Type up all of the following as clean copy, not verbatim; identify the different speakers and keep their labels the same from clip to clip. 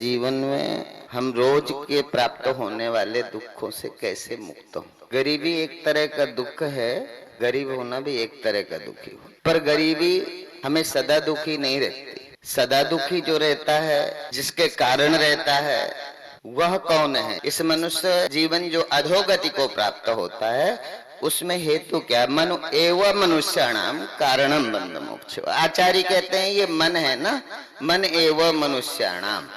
Speaker 1: जीवन में हम रोज के प्राप्त होने वाले दुखों से कैसे मुक्त हो। गरीबी एक तरह का दुख है, गरीब होना भी एक तरह का दुखी हो, पर गरीबी हमें सदा दुखी नहीं रहती। सदा दुखी जो रहता है, जिसके कारण रहता है, वह कौन है? इस मनुष्य जीवन जो अधोगति को प्राप्त होता है, उसमें हेतु क्या? मन एवं मनुष्याणाम कारणम बंध मोक्ष। आचार्य कहते हैं ये मन है ना, मन एवं मनुष्याणाम,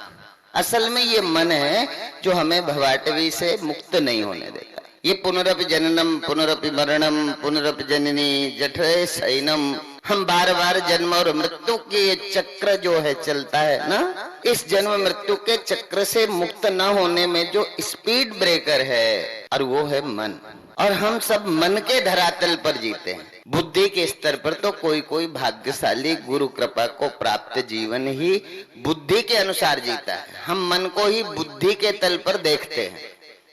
Speaker 1: असल में ये मन है जो हमें भवाटवी से मुक्त नहीं होने देता। ये पुनरपि जननम पुनरपि मरणम पुनरपि जननी जठरे शयनम, हम बार बार जन्म और मृत्यु के ये चक्र जो है चलता है ना, इस जन्म मृत्यु के चक्र से मुक्त न होने में जो स्पीड ब्रेकर है, और वो है मन। और हम सब मन के धरातल पर जीते हैं। बुद्धि के स्तर पर तो कोई कोई भाग्यशाली गुरु कृपा को प्राप्त जीवन ही बुद्धि के अनुसार जीता है। हम मन को ही बुद्धि के तल पर देखते हैं,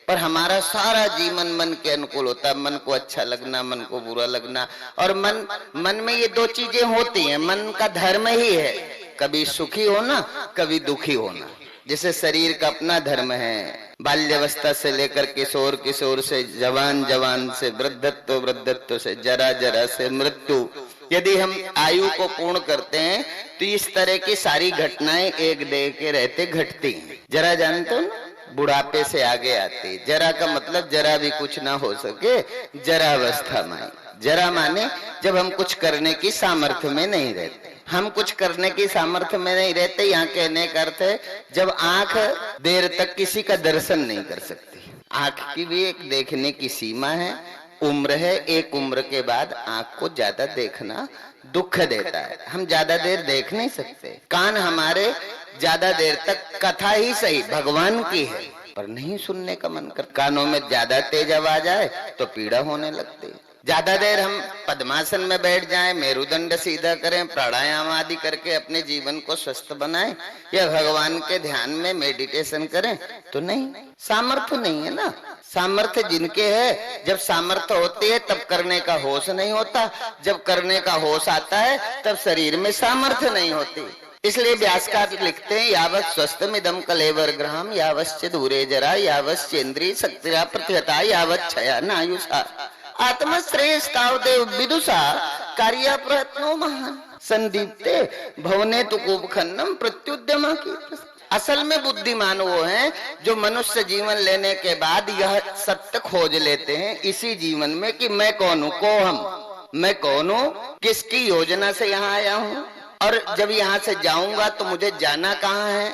Speaker 1: पर हमारा सारा जीवन मन के अनुकूल होता है। मन को अच्छा लगना, मन को बुरा लगना, और मन में ये दो चीजें होती हैं। मन का धर्म ही है, कभी सुखी होना, कभी दुखी होना। जैसे शरीर का अपना धर्म है, बाल्यावस्था से लेकर किशोर, किशोर से जवान, जवान से वृद्धत्व, वृद्धत्व से जरा, जरा से मृत्यु। यदि हम आयु को पूर्ण करते हैं तो इस तरह की सारी घटनाएं एक देह के रहते घटती हैं। जरा जानते हो ना, बुढ़ापे से आगे आती। जरा का मतलब जरा भी कुछ ना हो सके, जरा अवस्था में। जरा माने जब हम कुछ करने की सामर्थ्य में नहीं रहते। हम कुछ करने की सामर्थ्य में नहीं रहते, यहाँ कहने का अर्थ है जब आंख देर तक किसी का दर्शन नहीं कर सकती। आंख की भी एक देखने की सीमा है, उम्र है। एक उम्र के बाद आंख को ज्यादा देखना दुख देता है, हम ज्यादा देर देख नहीं सकते। कान हमारे ज्यादा देर तक, कथा ही सही भगवान की है, पर नहीं सुनने का मन कर। कानों में ज्यादा तेज आवाज आए तो पीड़ा होने लगती है। ज्यादा देर हम पद्मासन में बैठ जाएं, मेरुदंड सीधा करें, प्राणायाम आदि करके अपने जीवन को स्वस्थ बनाएं, या भगवान के ध्यान में मेडिटेशन करें, तो नहीं, सामर्थ्य नहीं है ना। सामर्थ्य जिनके है, जब सामर्थ्य होती है तब करने का होश नहीं होता, जब करने का होश आता है तब शरीर में सामर्थ्य नहीं होती। इसलिए व्यासकार लिखते हैं, यावत् स्वस्थमिदं कलेवर ग्रहम यावश्च दूरे जरा यावश्चेन्द्रिय शक्तिरा प्रतिहता यावत् क्षया नायुषा आत्मश्रेयस्तावदेव विदुषा कार्य प्रयत्नो महान संदीप्ते भवने तो कुपखन्नम प्रत्युद्यमा की। असल में बुद्धिमान वो हैं जो मनुष्य जीवन लेने के बाद यह सत्य खोज लेते हैं इसी जीवन में कि मैं कौन हूँ, को हम, मैं कौन हूँ, किसकी योजना से यहाँ आया हूँ, और जब यहाँ से जाऊंगा तो मुझे जाना कहाँ है,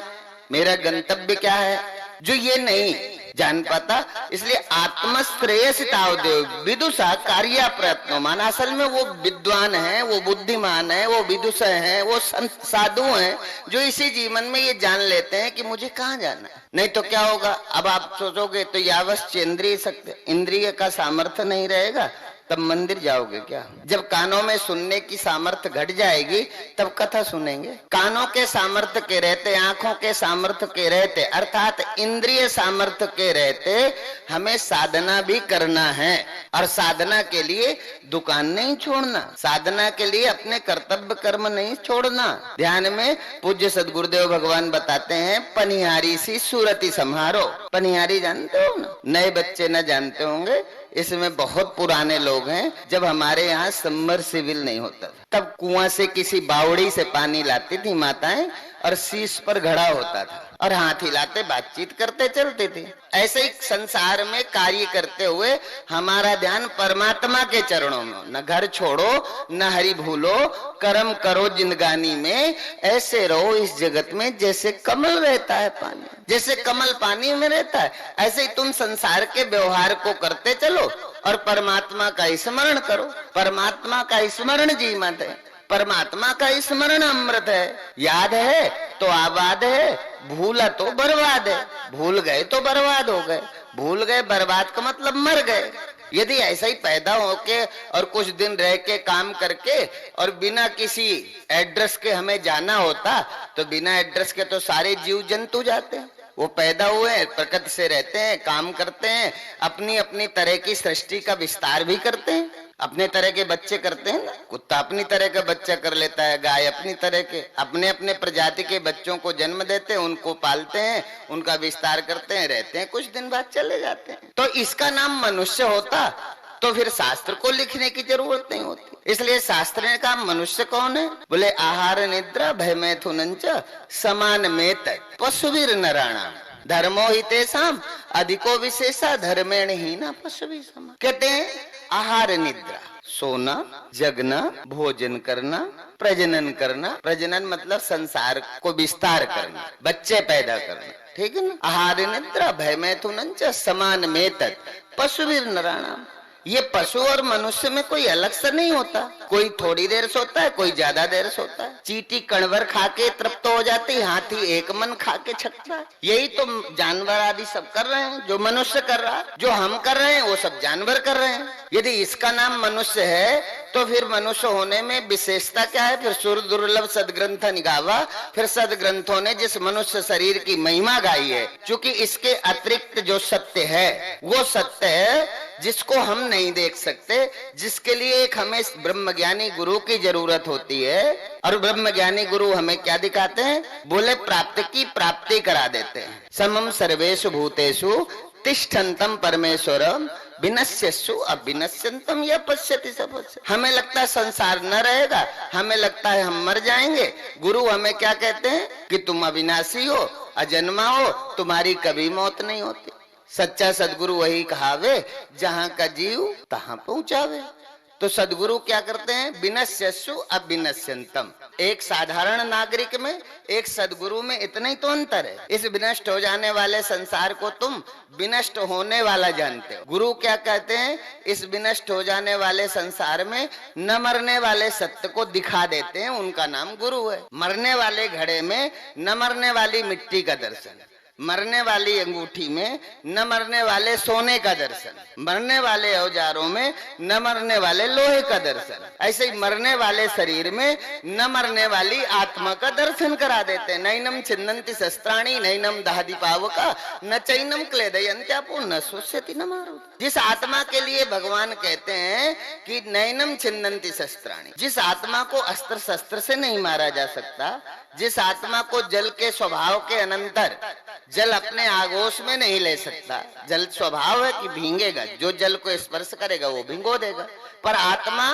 Speaker 1: मेरा गंतव्य क्या है, जो ये नहीं जान पाता। इसलिए आत्मश्रेयसितावदेव विदुषा कार्य प्रयत्नो मान। असल में वो विद्वान है, वो बुद्धिमान है, वो विदुष है, वो साधु हैं जो इसी जीवन में ये जान लेते हैं कि मुझे कहाँ जाना है। नहीं तो क्या होगा, अब आप सोचोगे तो यावश्च इंद्रिय शक्ति, इंद्रिय का सामर्थ्य नहीं रहेगा, तब मंदिर जाओगे क्या? जब कानों में सुनने की सामर्थ्य घट जाएगी तब कथा सुनेंगे। कानों के सामर्थ्य के रहते, आंखों के सामर्थ्य के रहते, अर्थात इंद्रिय सामर्थ्य के रहते हमें साधना भी करना है। और साधना के लिए दुकान नहीं छोड़ना, साधना के लिए अपने कर्तव्य कर्म नहीं छोड़ना। ध्यान में पूज्य सदगुरुदेव भगवान बताते हैं, पनिहारी सी सूरती संहारो। पनिहारी जानते हो ना, नए बच्चे न जानते होंगे, इसमें बहुत पुराने लोग हैं। जब हमारे यहाँ सबमर्सिबल नहीं होता तब कुआं से किसी बावड़ी से पानी लाती थी माताएं, और शीश पर घड़ा होता था, और हाथ हिलाते बातचीत करते चलते थे। ऐसे ही संसार में कार्य करते हुए हमारा ध्यान परमात्मा के चरणों में। न घर छोड़ो, न हरि भूलो, कर्म करो जिंदगानी में, ऐसे रहो इस जगत में जैसे कमल रहता है पानी। जैसे कमल पानी में रहता है, ऐसे ही तुम संसार के व्यवहार को करते चलो और परमात्मा का स्मरण करो। परमात्मा का स्मरण जीवन है, परमात्मा का स्मरण अमृत है। याद है तो आबाद है, भूला तो बर्बाद है। भूल गए तो बर्बाद हो गए, भूल गए बर्बाद का मतलब मर गए। यदि ऐसा ही पैदा होके और कुछ दिन रह के काम करके और बिना किसी एड्रेस के हमें जाना होता, तो बिना एड्रेस के तो सारे जीव जंतु जाते हैं। वो पैदा हुए, प्रकृति से रहते हैं, काम करते हैं, अपनी अपनी तरह की सृष्टि का विस्तार भी करते हैं। अपने तरह के बच्चे करते हैं ना, कुत्ता अपनी तरह का बच्चा कर लेता है, गाय अपनी तरह के अपने अपने प्रजाति के बच्चों को जन्म देते हैं, उनको पालते हैं, उनका विस्तार करते हैं, रहते हैं, कुछ दिन बाद चले जाते हैं। तो इसका नाम मनुष्य होता तो फिर शास्त्र को लिखने की जरूरत नहीं होती। इसलिए शास्त्र ने कहा मनुष्य कौन है? बोले आहार निद्रा भय मैथुनंच समान मेत पशुवीर नराणाम धर्मो ही तेसाम अधिको विशेषा धर्मेण ही ना पशुवी समान। कहते हैं आहार निद्रा, सोना, जगना, भोजन करना, प्रजनन करना। प्रजनन मतलब संसार को विस्तार करना, बच्चे पैदा करना, ठीक है ना। आहार निद्रा भय मैथुनंच समान मेतत् पशुवीर नराणाम। ये पशु और मनुष्य में कोई अलग सा नहीं होता, कोई थोड़ी देर सोता है, कोई ज्यादा देर सोता है। चींटी कणवर खा के तृप्त हो जाती, हाथी एक मन खा के छकता है। यही तो जानवर आदि सब कर रहे हैं, जो मनुष्य कर रहा है। जो हम कर रहे हैं वो सब जानवर कर रहे हैं। यदि इसका नाम मनुष्य है तो फिर मनुष्य होने में विशेषता क्या है? फिर सुर दुर्लभ सदग्रंथ निगावा, फिर सदग्रंथों ने जिस मनुष्य शरीर की महिमा गाई है, क्योंकि इसके अतिरिक्त जो सत्य है वो सत्य है जिसको हम नहीं देख सकते, जिसके लिए एक हमें ब्रह्मज्ञानी गुरु की जरूरत होती है। और ब्रह्मज्ञानी गुरु हमें क्या दिखाते हैं? बोले प्राप्ति की प्राप्ति करा देते हैं। समम सर्वेषु भूतेषु तिष्ठन्तम परमेश्वरम विनश्यसु अविनश्यन्तम यह पश्यति सबसे। हमें लगता है संसार न रहेगा, हमें लगता है हम मर जाएंगे। गुरु हमें क्या कहते हैं कि तुम अविनाशी हो, अजन्मा हो, तुम्हारी कभी मौत नहीं होती। सच्चा सदगुरु वही कहावे जहाँ का जीव तहाँ पहुँचावे। तो सदगुरु क्या करते हैं? विनश्यसु अविनश्यन्तम। एक साधारण नागरिक में, एक सदगुरु में इतना ही तो अंतर है। इस विनष्ट हो जाने वाले संसार को तुम विनष्ट होने वाला जानते हो। गुरु क्या कहते हैं? इस विनष्ट हो जाने वाले संसार में न मरने वाले सत्य को दिखा देते हैं, उनका नाम गुरु है। मरने वाले घड़े में न मरने वाली मिट्टी का दर्शन, मरने वाली अंगूठी में न मरने वाले सोने का दर्शन, मरने वाले औजारों में न मरने वाले लोहे का दर्शन, ऐसे ही मरने वाले शरीर में न मरने वाली आत्मा का दर्शन करा देते हैं। नैनम छिन्नन्ति शस्त्राणि नैनम दहति पावका न चैनम क्लेदयन्त्यापो न शुष्यति न मारुत। जिस आत्मा के लिए भगवान कहते हैं कि नैनम छिन्नन्ति शस्त्राणि, जिस आत्मा को अस्त्र शस्त्र से नहीं मारा जा सकता, जिस आत्मा को जल के स्वभाव के अनंतर जल अपने आगोश में नहीं ले सकता। जल स्वभाव है कि भींगेगा, जो जल को स्पर्श करेगा वो भिंगो देगा। पर आत्मा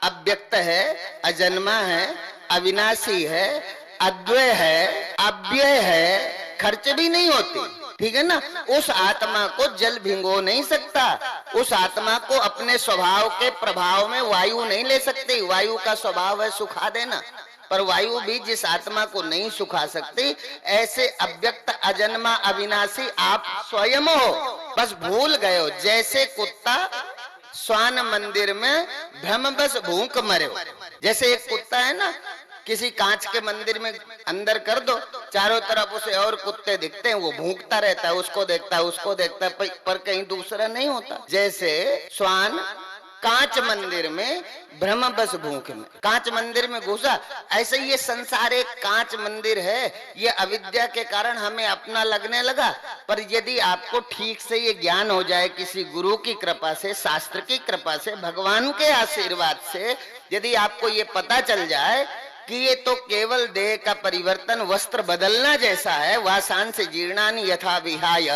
Speaker 1: अव्यक्त है, अजन्मा है, अविनाशी है, अद्वय है, अव्यय है, खर्च भी नहीं होती, ठीक है ना। उस आत्मा को जल भिंगो नहीं सकता। उस आत्मा को अपने स्वभाव के प्रभाव में वायु नहीं ले सकती। वायु का स्वभाव है सुखा देना, पर वायु भी जिस आत्मा को नहीं सुखा सकती, ऐसे अव्यक्त अजन्मा अविनाशी आप स्वयं हो, बस भूल गए हो। जैसे कुत्ता स्वान मंदिर में भ्रम बस भूख मरे हो। जैसे एक कुत्ता है ना, किसी कांच के मंदिर में अंदर कर दो, चारों तरफ उसे और कुत्ते दिखते हैं, वो भूखता रहता है, उसको देखता है, उसको देखता है, पर कहीं दूसरा नहीं होता। जैसे स्वान कांच मंदिर में भ्रम बस भूख में कांच मंदिर में घुसा, ऐसे ये संसार एक कांच मंदिर है। ये अविद्या के कारण हमें अपना लगने लगा। पर यदि आपको ठीक से ये ज्ञान हो जाए, किसी गुरु की कृपा से, शास्त्र की कृपा से, भगवान के आशीर्वाद से, यदि आपको ये पता चल जाए कि ये तो केवल देह का परिवर्तन, वस्त्र बदलना जैसा है। वासांस जीर्णानि यथा विहाय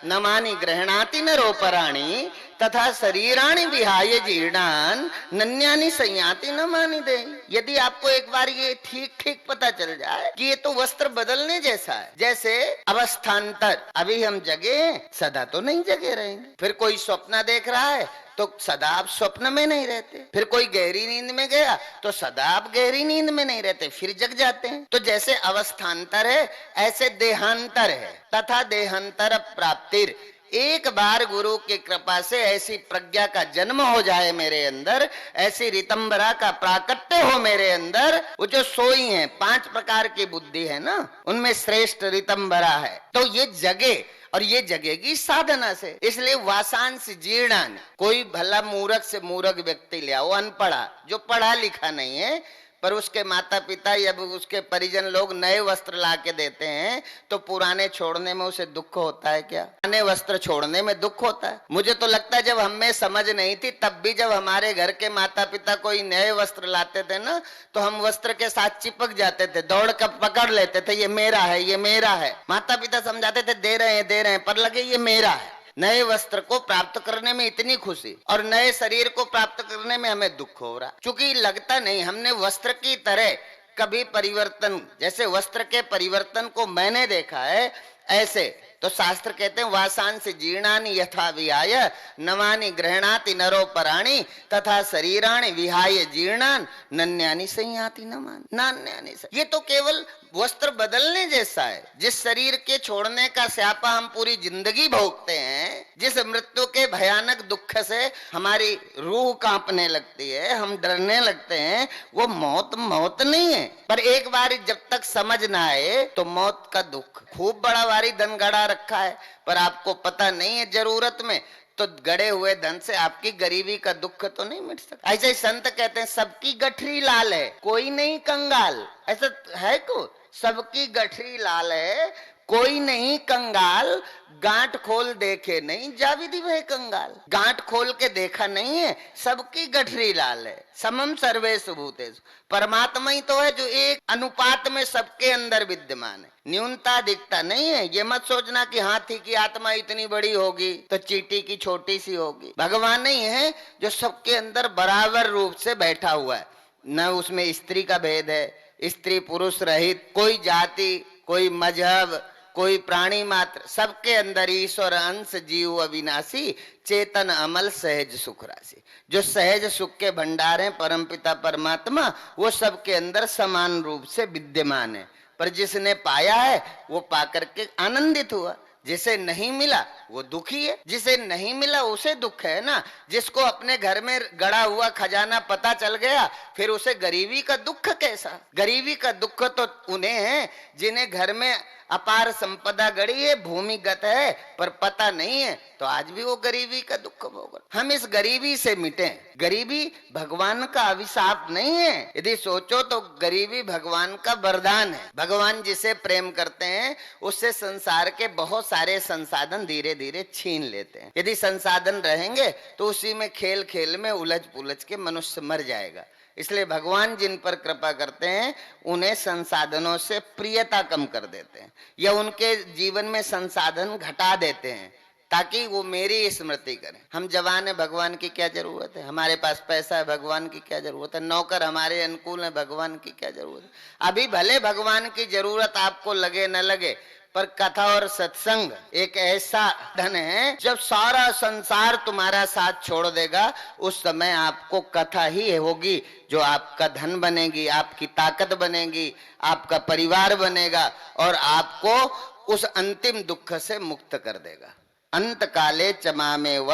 Speaker 1: नमानि गृह्णाति नरोपराणि तथा शरीराणि विहाय जीर्णान नन्यानि संयाति नमानि दे। यदि आपको एक बार ये ठीक ठीक पता चल जाए कि ये तो वस्त्र बदलने जैसा है, जैसे अवस्थान्तर, अभी हम जगे हैं, सदा तो नहीं जगे रहेंगे। फिर कोई स्वप्न देख रहा है तो सदा आप स्वप्न में नहीं रहते। फिर कोई गहरी नींद में गया तो सदा आप गहरी नींद में नहीं रहते, फिर जग जाते हैं। तो जैसे अवस्थान्तर है, ऐसे देहांतर है। तथा देहांतर प्राप्तिर, एक बार गुरु की कृपा से ऐसी प्रज्ञा का जन्म हो जाए मेरे अंदर, ऐसी रितंबरा का प्राकट्य हो मेरे अंदर। वो जो सोई है, 5 प्रकार की बुद्धि है ना, उनमें श्रेष्ठ रितंबरा है। तो ये जगे, और ये जगेगी साधना से। इसलिए वासांस जीर्णान, कोई भला मूर्ख से मूर्ख व्यक्ति ले आओ, अनपढ़ा, जो पढ़ा लिखा नहीं है, पर उसके माता पिता या उसके परिजन लोग नए वस्त्र ला के देते हैं तो पुराने छोड़ने में उसे दुख होता है क्या? पुराने वस्त्र छोड़ने में दुख होता है। मुझे तो लगता है जब हमें समझ नहीं थी तब भी जब हमारे घर के माता पिता कोई नए वस्त्र लाते थे ना तो हम वस्त्र के साथ चिपक जाते थे, दौड़ कर पकड़ लेते थे, ये मेरा है, ये मेरा है। माता पिता समझाते थे दे रहे हैं, पर लगे ये मेरा है। नए वस्त्र को प्राप्त करने में इतनी खुशी और नए शरीर को प्राप्त करने में हमें दुख हो रहा, क्योंकि लगता नहीं हमने वस्त्र की तरह कभी परिवर्तन, जैसे वस्त्र के परिवर्तन को मैंने देखा है ऐसे तो शास्त्र कहते हैं वासांसि जीर्णानि यथा विहाय नवानि गृह्णाति नरो पराणि तथा शरीराणि विहाय जीर्णान नन्यानि संयाति नान्यानि। ये तो केवल वस्त्र बदलने जैसा है। जिस शरीर के छोड़ने का स्यापा हम पूरी जिंदगी भोगते हैं, जिस मृत्यु के भयानक दुख से हमारी रूह कांपने लगती है, हम डरने लगते हैं, वो मौत नहीं है। पर एक बार जब तक समझ ना आए तो मौत का दुख खूब बड़ा भारी धन गड़ा रखा है, पर आपको पता नहीं है जरूरत में तो गड़े हुए धन से आपकी गरीबी का दुख तो नहीं मिट सकता। ऐसे ही संत कहते हैं सबकी गठरी लाल है कोई नहीं कंगाल। ऐसा है को सबकी गठरी लाल है कोई नहीं कंगाल, गांठ खोल देखे नहीं जाविदी वह कंगाल। गांठ खोल के देखा नहीं है, सबकी गठरी लाल है। समम सर्वेषु भूतेषु, परमात्मा ही तो है जो एक अनुपात में सबके अंदर विद्यमान है, न्यूनता दिखता नहीं है। ये मत सोचना कि हाथी की आत्मा इतनी बड़ी होगी तो चींटी की छोटी सी होगी। भगवान नहीं है जो सबके अंदर बराबर रूप से बैठा हुआ है, न उसमें स्त्री का भेद है, स्त्री पुरुष रहित, कोई जाति, कोई मजहब, कोई प्राणी मात्र, सबके अंदर ईश्वर अंश जीव अविनाशी चेतन अमल सहज सुख राशि। जो सहज सुख के भंडार हैं परमपिता परमात्मा, वो सबके अंदर समान रूप से विद्यमान है। पर जिसने पाया है वो पाकर के आनंदित हुआ, जिसे नहीं मिला वो दुखी है। जिसे नहीं मिला उसे दुख है ना। जिसको अपने घर में गड़ा हुआ खजाना पता चल गया फिर उसे गरीबी का दुख कैसा? गरीबी का दुख तो उन्हें है जिन्हें घर में अपार संपदा गड़ी है, भूमिगत है, पर पता नहीं है, तो आज भी वो गरीबी का दुख भोग। हम इस गरीबी से मिटे। गरीबी भगवान का अभिशाप नहीं है, यदि सोचो तो गरीबी भगवान का वरदान है। भगवान जिसे प्रेम करते हैं उससे संसार के बहुत सारे संसाधन धीरे धीरे छीन लेते हैं। यदि संसाधन रहेंगे तो उसी में खेल खेल में उलझ पुलझ के मनुष्य मर जाएगा। इसलिए भगवान जिन पर कृपा करते हैं उन्हें संसाधनों से प्रियता कम कर देते हैं या उनके जीवन में संसाधन घटा देते हैं ताकि वो मेरी स्मृति करें। हम जवान है, भगवान की क्या जरूरत है? हमारे पास पैसा है, भगवान की क्या जरूरत है? नौकर हमारे अनुकूल है, भगवान की क्या जरूरत है? अभी भले भगवान की जरूरत आपको लगे न लगे, पर कथा और सत्संग एक ऐसा धन है जब सारा संसार तुम्हारा साथ छोड़ देगा उस समय आपको कथा ही होगी जो आपका धन बनेगी, आपकी ताकत बनेगी, आपका परिवार बनेगा और आपको उस अंतिम दुख से मुक्त कर देगा। अंत काले चमामेव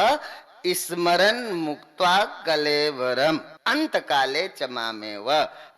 Speaker 1: स्मरण मुक्त्वा कलेवरम। अंत काले चमामेव,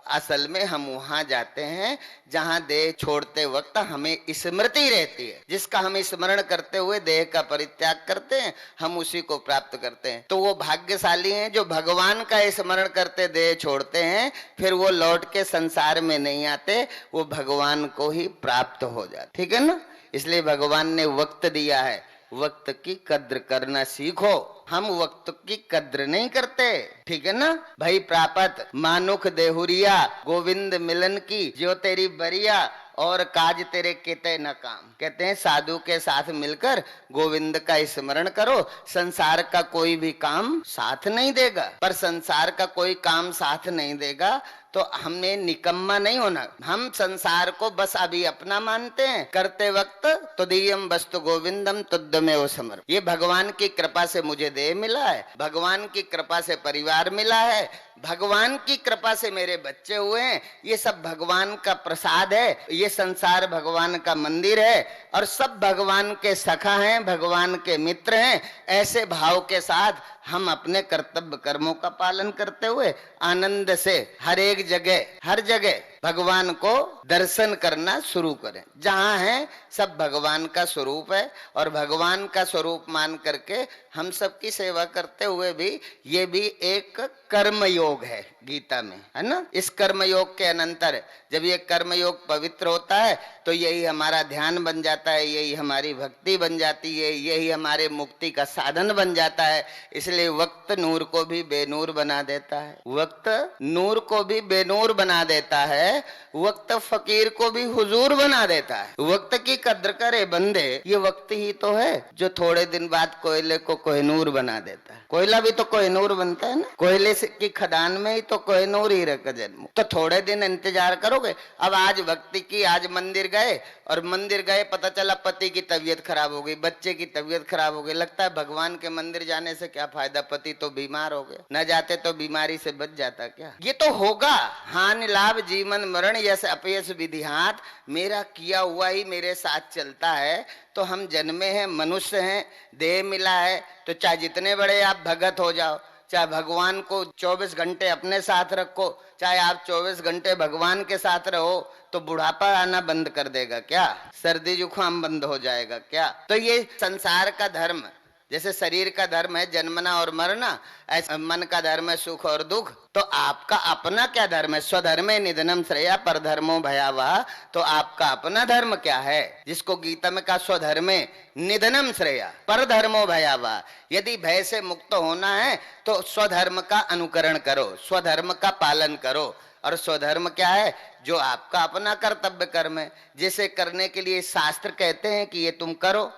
Speaker 1: असल में हम वहां जाते हैं जहां देह छोड़ते वक्त हमें स्मृति रहती है। जिसका हम स्मरण करते हुए देह का परित्याग करते हैं हम उसी को प्राप्त करते हैं। तो वो भाग्यशाली हैं जो भगवान का स्मरण करते देह छोड़ते हैं, फिर वो लौट के संसार में नहीं आते, वो भगवान को ही प्राप्त हो जाते। ठीक है ना? इसलिए भगवान ने वक्त दिया है, वक्त की कद्र करना सीखो। हम वक्त की कद्र नहीं करते, ठीक है ना भाई? प्रापत मानुख देहुरिया गोविंद मिलन की जो तेरी बरिया और काज तेरे किते न काम। कहते हैं साधु के साथ मिलकर गोविंद का स्मरण करो, संसार का कोई भी काम साथ नहीं देगा। पर संसार का कोई काम साथ नहीं देगा तो हमने निकम्मा नहीं होना। हम संसार को बस अभी अपना मानते हैं, करते वक्त तुदीयम वस्तु गोविंदम तुद्यमेव समर्प। ये भगवान की कृपा से मुझे देह मिला है, भगवान की कृपा से परिवार मिला है, भगवान की कृपा से मेरे बच्चे हुए हैं, ये सब भगवान का प्रसाद है। ये संसार भगवान का मंदिर है और सब भगवान के सखा हैं, भगवान के मित्र हैं। ऐसे भाव के साथ हम अपने कर्तव्य कर्मों का पालन करते हुए आनंद से हर एक जगह हर जगह भगवान को दर्शन करना शुरू करें। जहां है सब भगवान का स्वरूप है और भगवान का स्वरूप मान करके हम सबकी सेवा करते हुए भी ये भी एक कर्म योग है गीता में, है ना। इस कर्म योग के अनंतर जब ये कर्म योग पवित्र होता है तो यही हमारा ध्यान बन जाता है, यही हमारी भक्ति बन जाती है, यही हमारे मुक्ति का साधन बन जाता है। इसलिए वक्त नूर को भी बेनूर बना देता है, वक्त नूर को भी बेनूर बना देता है, वक्त फकीर को भी हुजूर बना देता है। वक्त की कद्र करे बंदे, ये वक्त ही तो है जो थोड़े दिन बाद कोयले को कोहिनूर बना देता है। कोयला भी तो कोहिनूर बनता है ना, कोयले की खदान में ही तो कोहिनूर ही रख जन्म। तो थोड़े दिन इंतजार करोगे। अब आज भक्ति की, आज मंदिर गए और मंदिर गए पता चला पति की तबीयत खराब हो गई, बच्चे की तबीयत खराब हो गई। लगता है भगवान के मंदिर जाने से क्या फायदा, पति तो बीमार हो गए, न जाते तो बीमारी से बच जाता क्या। ये तो होगा, हानि लाभ जीवन मरण यश अपयश विधिहात, मेरा किया हुआ ही मेरे साथ चलता है। तो हम जन्मे हैं, मनुष्य हैं, देह मिला है, तो चाहे जितने बड़े आप भगत हो जाओ, चाहे भगवान को 24 घंटे अपने साथ रखो, चाहे आप 24 घंटे भगवान के साथ रहो, तो बुढ़ापा आना बंद कर देगा क्या, सर्दी जुकाम बंद हो जाएगा क्या। तो ये संसार का धर्म, जैसे शरीर का धर्म है जन्मना और मरना, ऐसा मन का धर्म है सुख और दुख। तो आपका अपना क्या धर्म है, स्वधर्मे निधनम श्रेया पर धर्मो भयावह। तो आपका अपना धर्म क्या है, जिसको गीता में कहा स्वधर्मे निधनम श्रेया पर धर्मो भयावह। यदि भय से मुक्त होना है तो स्वधर्म का अनुकरण करो, स्वधर्म का पालन करो। और स्वधर्म क्या है, जो आपका अपना कर्तव्य कर्म है, जिसे करने के लिए शास्त्र कहते हैं कि ये तुम करो।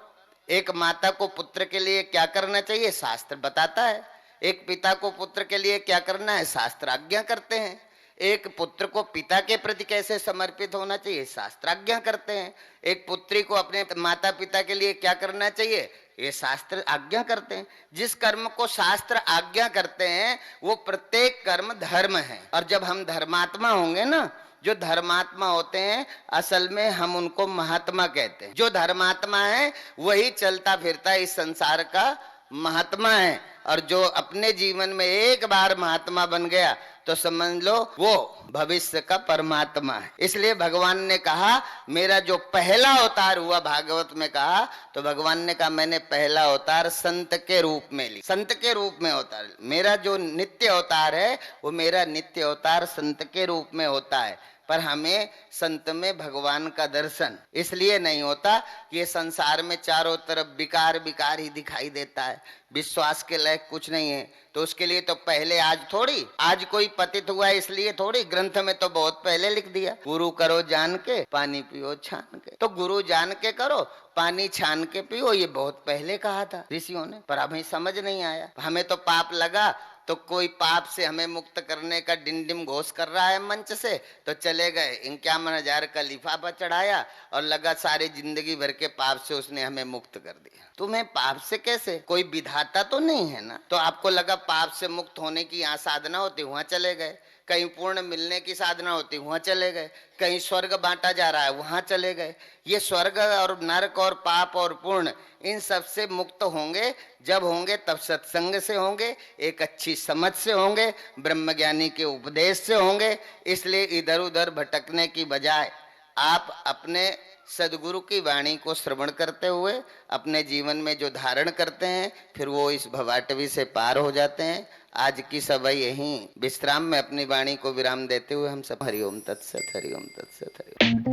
Speaker 1: एक माता को पुत्र के लिए क्या करना चाहिए, शास्त्र बताता है। एक पिता को पुत्र के लिए क्या करना है, शास्त्र आज्ञा करते हैं। एक पुत्र को पिता के प्रति कैसे समर्पित होना चाहिए, शास्त्र आज्ञा करते हैं। एक पुत्री को अपने माता पिता के लिए क्या करना चाहिए, ये शास्त्र आज्ञा करते हैं। जिस कर्म को शास्त्र आज्ञा करते हैं वो प्रत्येक कर्म धर्म है। और जब हम धर्मात्मा होंगे ना, जो धर्मात्मा होते हैं असल में हम उनको महात्मा कहते हैं। जो धर्मात्मा है वही चलता फिरता इस संसार का महात्मा है। और जो अपने जीवन में एक बार महात्मा बन गया तो समझ लो वो भविष्य का परमात्मा है। इसलिए भगवान ने कहा मेरा जो पहला अवतार हुआ, भागवत में कहा तो भगवान ने कहा मैंने पहला अवतार संत के रूप में ली, संत के रूप में अवतार। मेरा जो नित्य अवतार है वो मेरा नित्य अवतार संत के रूप में होता है। पर हमें संत में भगवान का दर्शन इसलिए नहीं होता कि ये संसार में चारों तरफ विकार विकार ही दिखाई देता है, विश्वास के लायक कुछ नहीं है। तो उसके लिए तो पहले आज थोड़ी, आज कोई पतित हुआ इसलिए थोड़ी, ग्रंथ में तो बहुत पहले लिख दिया, गुरु करो जान के पानी पियो छान के। तो गुरु जान के करो, पानी छान के पियो, ये बहुत पहले कहा था ऋषियों ने, पर हमें समझ नहीं आया। हमें तो पाप लगा तो कोई पाप से हमें मुक्त करने का डिंडिम घोष कर रहा है मंच से, तो चले गए 51,000 का लिफाफा चढ़ाया और लगा सारी जिंदगी भर के पाप से उसने हमें मुक्त कर दिया। तुम्हें पाप से कैसे, कोई विधाता तो नहीं है ना। तो आपको लगा पाप से मुक्त होने की यहाँ साधना होती, वहां चले गए। कहीं पूर्ण मिलने की साधना होती, वहां चले गए। कहीं स्वर्ग बांटा जा रहा है, वहां चले गए। ये स्वर्ग और नरक और पाप और पूर्ण इन सब से मुक्त होंगे जब होंगे तब सत्संग से होंगे, एक अच्छी समझ से होंगे, ब्रह्मज्ञानी के उपदेश से होंगे। इसलिए इधर उधर भटकने की बजाय आप अपने सदगुरु की वाणी को श्रवण करते हुए अपने जीवन में जो धारण करते हैं फिर वो इस भवाटवी से पार हो जाते हैं। आज की सभा यहीं विश्राम में अपनी वाणी को विराम देते हुए हम सब हरिओम तत्सत, हरिओम तत्सत, हरिओम।